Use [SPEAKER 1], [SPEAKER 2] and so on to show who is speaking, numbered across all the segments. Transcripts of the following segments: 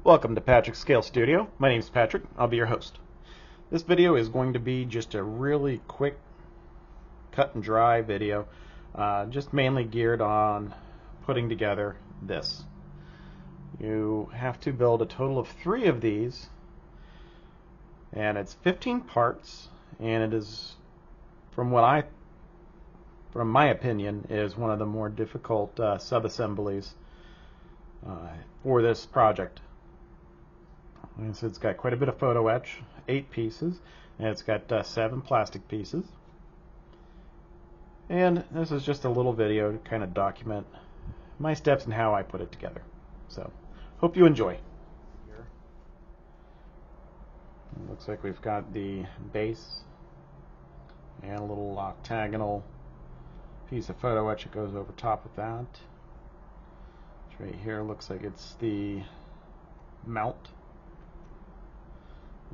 [SPEAKER 1] Welcome to Patrick's Scale Studio. My name is Patrick. I'll be your host. This video is going to be just a really quick cut and dry video, just mainly geared on putting together this. You have to build a total of 3 of these, and it's 15 parts, and it is, from my opinion, is one of the more difficult sub-assemblies for this project. And so it's got quite a bit of photo etch, 8 pieces, and it's got 7 plastic pieces. And this is just a little video to kind of document my steps and how I put it together. So, hope you enjoy. Here, it looks like we've got the base and a little octagonal piece of photo etch that goes over top of that. Which right here looks like it's the mount.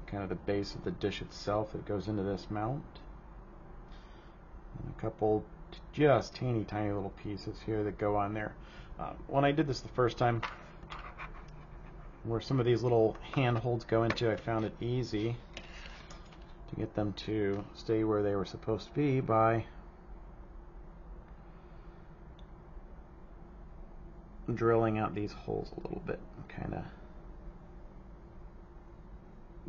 [SPEAKER 1] Kind of the base of the dish itself that goes into this mount. And a couple just teeny tiny little pieces here that go on there. When I did this the first time, where some of these little handholds go into, I found it easy to get them to stay where they were supposed to be by drilling out these holes a little bit and kind of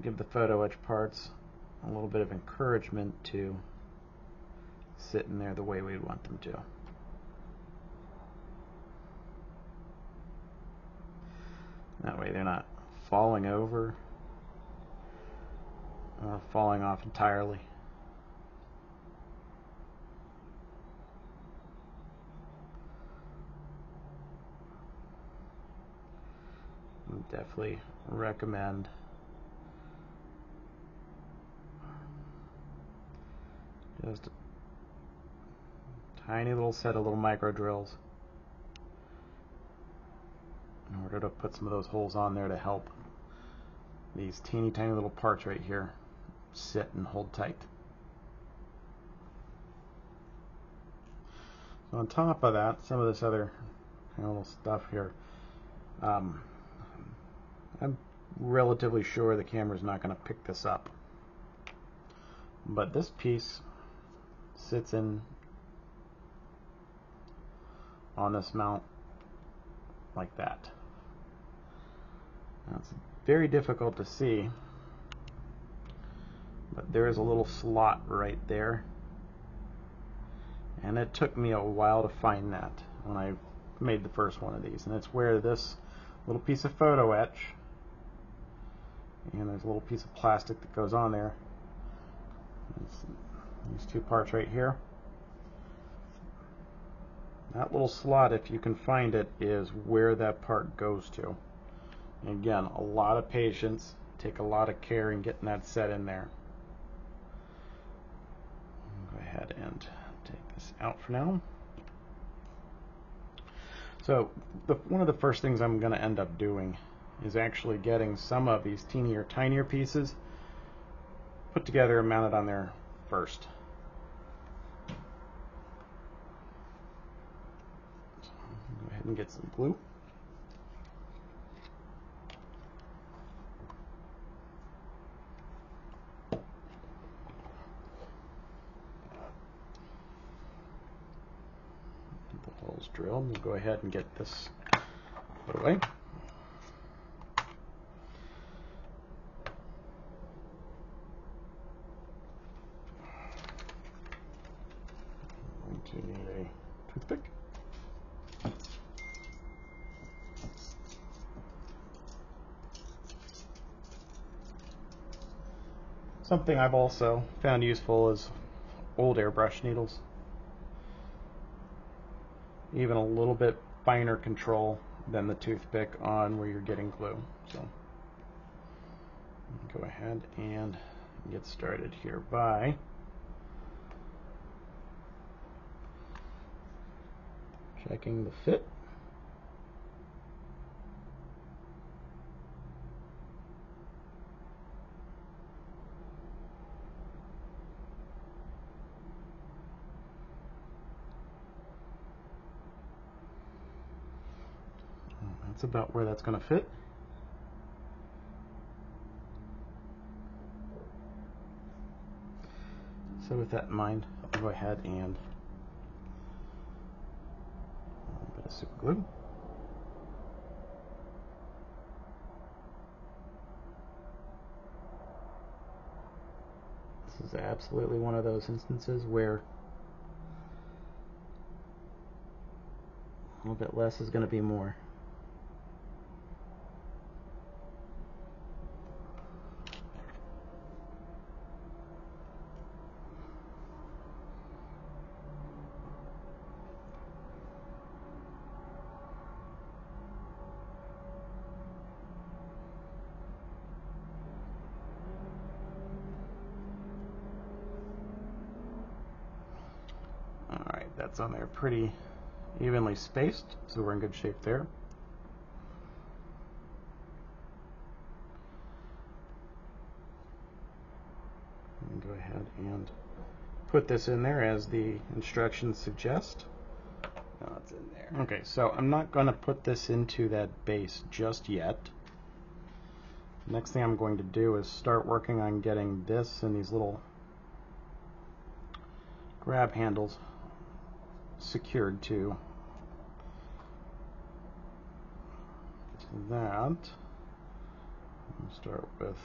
[SPEAKER 1] give the photo etch parts a little bit of encouragement to sit in there the way we'd want them to. That way they're not falling over or falling off entirely. I definitely recommend just a tiny little set of little micro drills in order to put some of those holes on there to help these teeny tiny little parts right here sit and hold tight. So on top of that, some of this other kind of little stuff here, I'm relatively sure the camera's not going to pick this up, but this piece sits in on this mount like that. Now it's very difficult to see, but there is a little slot right there, and it took me a while to find that when I made the first one of these, and it's where this little piece of photo etch, and there's a little piece of plastic that goes on there. These 2 parts right here. That little slot, if you can find it, is where that part goes to. And again, a lot of patience, take a lot of care in getting that set in there. I'll go ahead and take this out for now. So one of the first things I'm going to end up doing is actually getting some of these tinier pieces put together and mounted on there first. So go ahead and get some glue. Get the holes drilled. We'll go ahead and get this put away. You need a toothpick. Something I've also found useful is old airbrush needles. Even a little bit finer control than the toothpick on where you're getting glue. So go ahead and get started here by checking the fit. That's about where that's going to fit. So with that in mind, I'll go ahead and a little bit of super glue. This is absolutely one of those instances where a little bit less is going to be more. Alright, that's on there pretty evenly spaced, so we're in good shape there. And go ahead and put this in there as the instructions suggest.
[SPEAKER 2] Oh, it's in there.
[SPEAKER 1] Okay, so I'm not going to put this into that base just yet. Next thing I'm going to do is start working on getting this and these little grab handles secured to that. I'll start with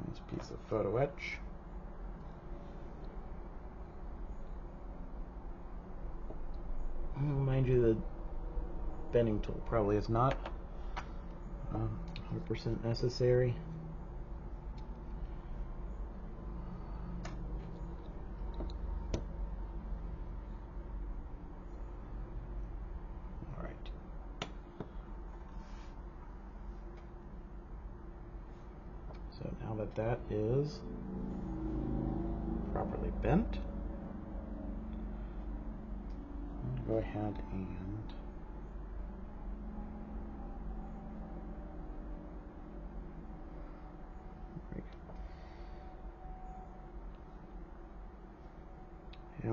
[SPEAKER 1] this piece of photo etch. Mind you, the bending tool probably is not 100% necessary. All right. So now that that is properly bent, go ahead and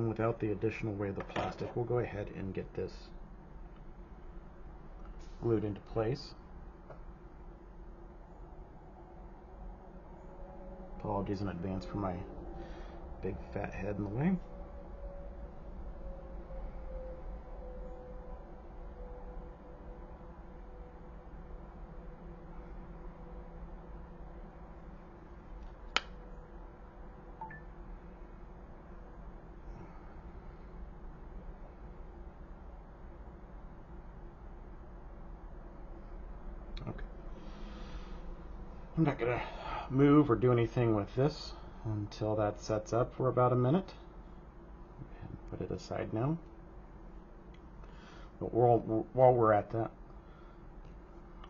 [SPEAKER 1] without the additional weight of the plastic, we'll go ahead and get this glued into place. Apologies in advance for my big fat head in the way. Okay. I'm not going to move or do anything with this until that sets up for about a minute. And put it aside now. But while we're at that,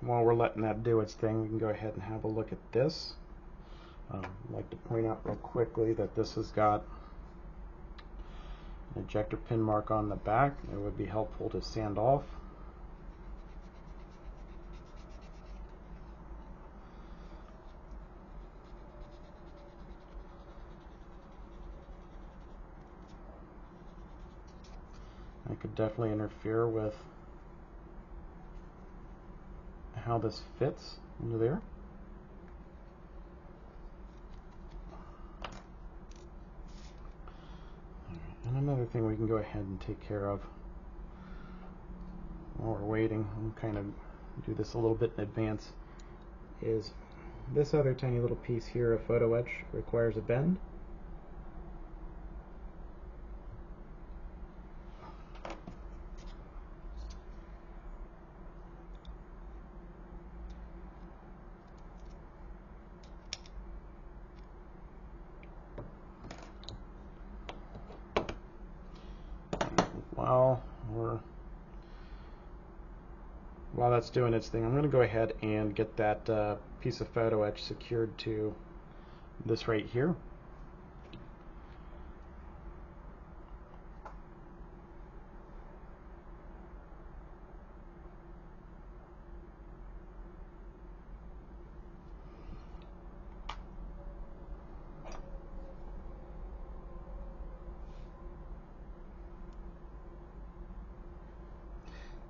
[SPEAKER 1] while we're letting that do its thing, we can go ahead and have a look at this. I'd like to point out real quickly that this has got an ejector pin mark on the back. It would be helpful to sand off. It could definitely interfere with how this fits into there. And another thing we can go ahead and take care of while we're waiting, and kind of do this a little bit in advance, is this other tiny little piece here of photo etch requires a bend. While that's doing its thing, I'm going to go ahead and get that piece of photo etch secured to this right here.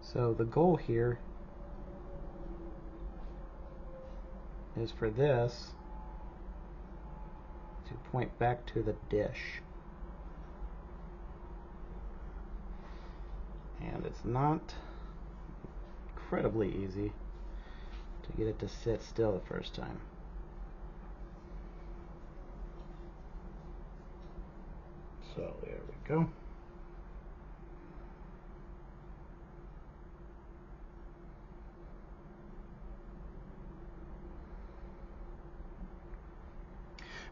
[SPEAKER 1] So the goal here is for this to point back to the dish. it's not incredibly easy to get it to sit still the first time. So there we go.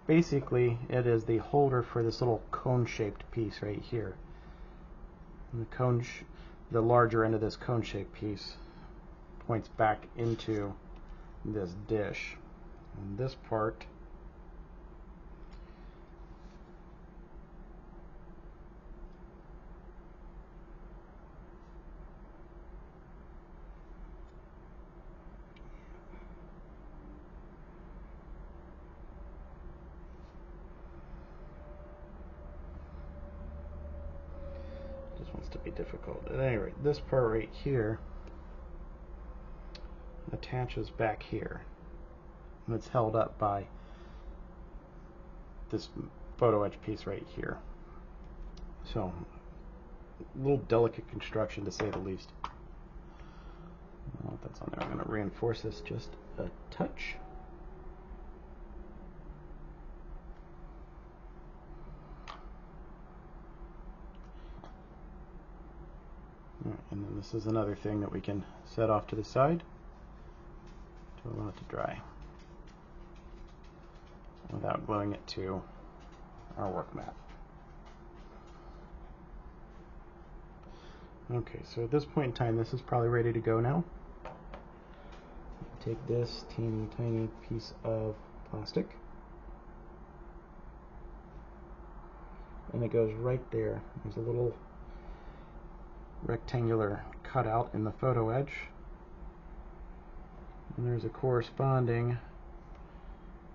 [SPEAKER 1] Basically, it is the holder for this little cone-shaped piece right here. And the larger end of this cone-shaped piece points back into this dish. And this part just wants to be difficult. At any rate, this part right here attaches back here, and it's held up by this photo etch piece right here. So, a little delicate construction to say the least. Well, that's on there. I'm going to reinforce this just a touch. And then this is another thing that we can set off to the side to allow it to dry without gluing it to our work mat. Okay, so at this point in time, this is probably ready to go now. Take this teeny tiny piece of plastic, and it goes right there. There's a little rectangular cutout in the photo edge, and there's a corresponding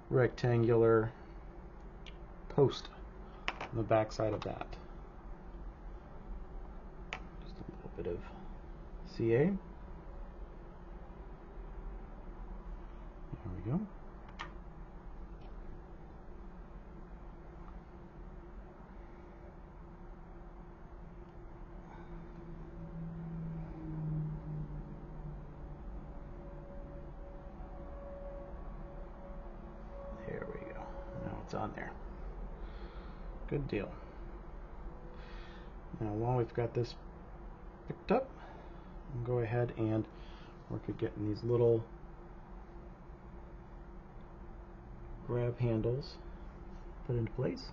[SPEAKER 1] rectangular post on the back side of that. Just a little bit of CA. There we go. There we go. Now it's on there. Good deal. Now while we've got this picked up, we'll go ahead and work at getting these little grab handles put into place.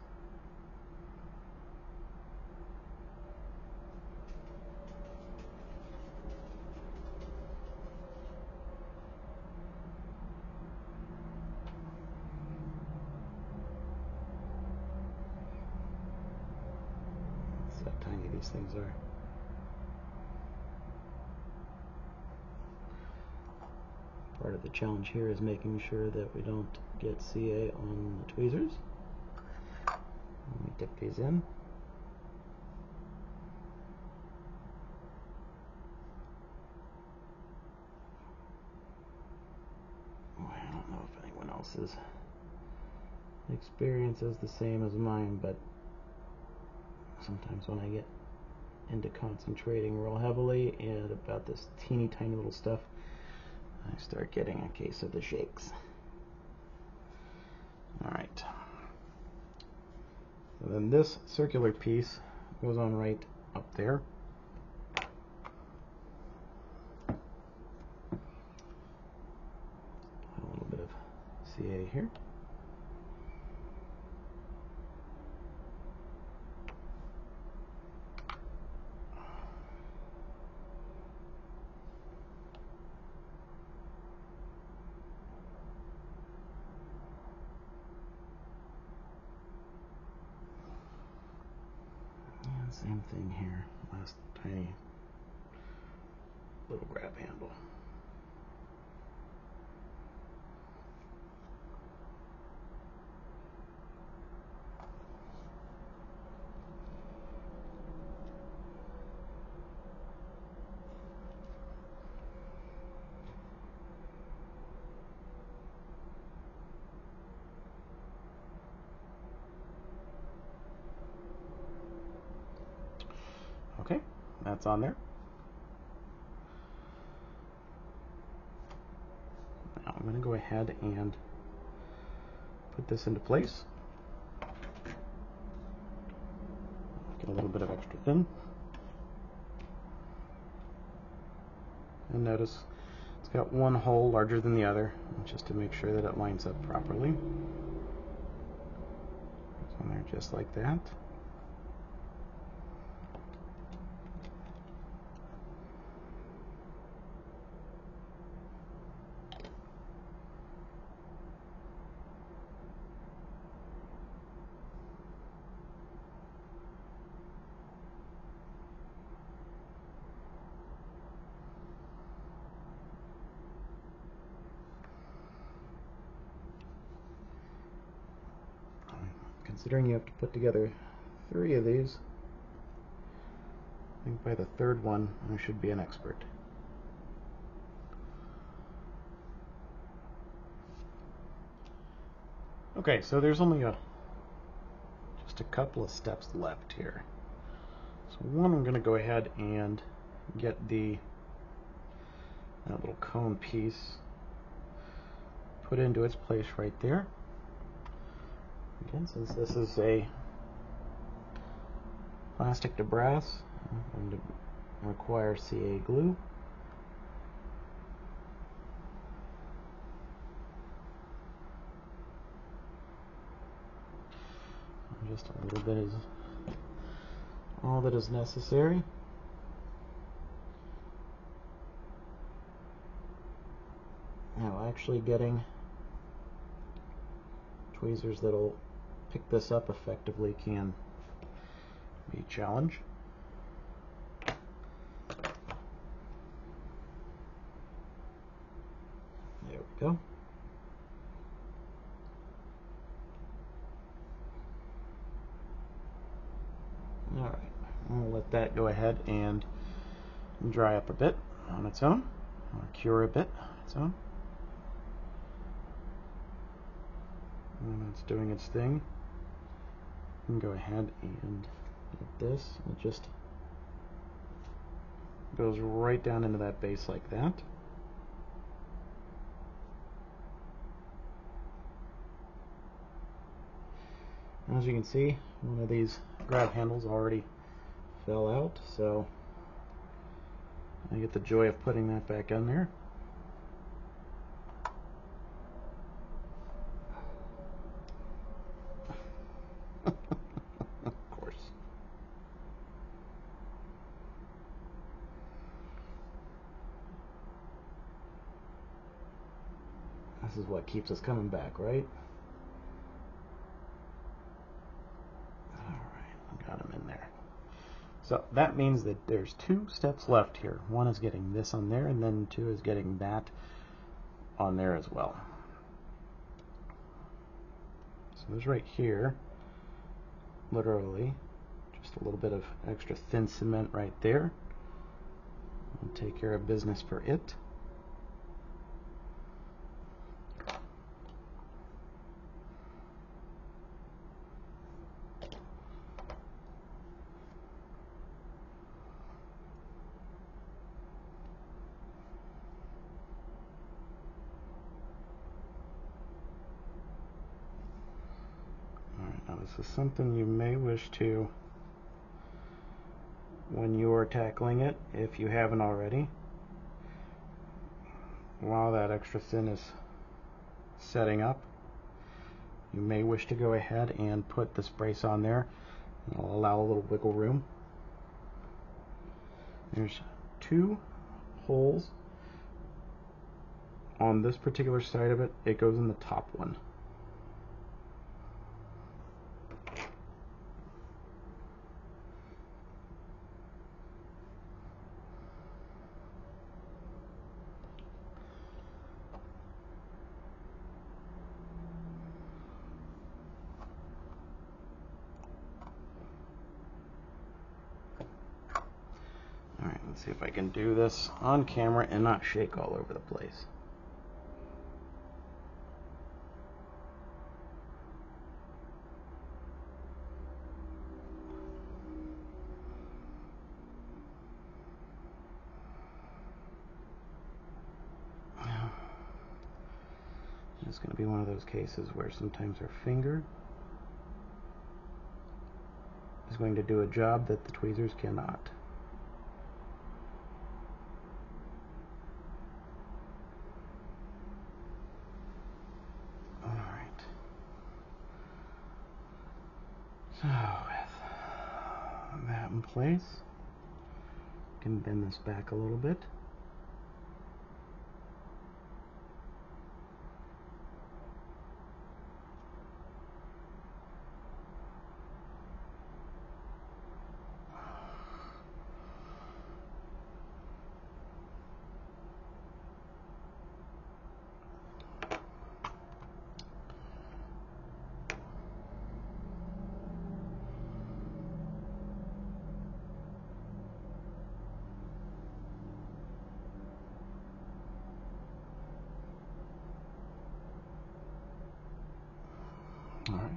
[SPEAKER 1] That's how tiny these things are. Part of the challenge here is making sure that we don't get CA on the tweezers. Let me dip these in. Oh, I don't know if anyone else's experience is the same as mine, but sometimes when I get into concentrating real heavily and about this teeny tiny little stuff, I start getting a case of the shakes. Alright. So then this circular piece goes on right up there. A little bit of CA here. Same thing here, last tiny little grab handle. Okay, that's on there. I'm going to go ahead and put this into place. Get a little bit of extra thin. And notice it's got one hole larger than the other, just to make sure that it lines up properly. It's on there just like that. Considering you have to put together 3 of these, I think by the 3rd one I should be an expert. Okay, so there's only just a couple of steps left here. So one, I'm going to go ahead and get that little cone piece put into its place right there. Again, since this is a plastic to brass, I'm going to require CA glue. Just a little bit is all that is necessary. Now, actually getting tweezers that'll pick this up effectively can be a challenge. There we go. Alright, we'll let that go ahead and dry up a bit on its own, or cure a bit on its own. And it's doing its thing. You can go ahead and get this. It just goes right down into that base like that. As you can see, one of these grab handles already fell out, so I get the joy of putting that back in there. Of course. This is what keeps us coming back, right? Got them in there. So that means that there's 2 steps left here. One is getting this on there, and then 2 is getting that on there as well. So there's right here, literally, just a little bit of extra thin cement right there. We'll take care of business for it. Now this is something you may wish to, when you are tackling it, if you haven't already, while that extra thin is setting up, you may wish to go ahead and put this brace on there. It'll allow a little wiggle room. There's 2 holes on this particular side of it. It goes in the top one. Alright, let's see if I can do this on camera and not shake all over the place. It's going to be one of those cases where sometimes our finger is going to do a job that the tweezers cannot. Alright. So with that in place, I can bend this back a little bit. All right.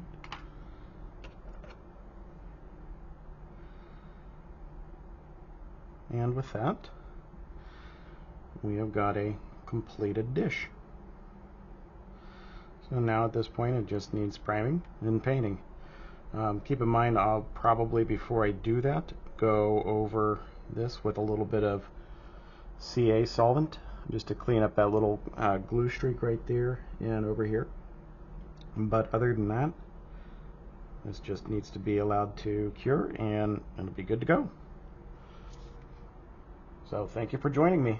[SPEAKER 1] And with that, we have got a completed dish. So now at this point it just needs priming and painting. Keep in mind, I'll probably, before I do that, go over this with a little bit of CA solvent just to clean up that little glue streak right there and over here. But other than that, this just needs to be allowed to cure and it'll be good to go. So thank you for joining me.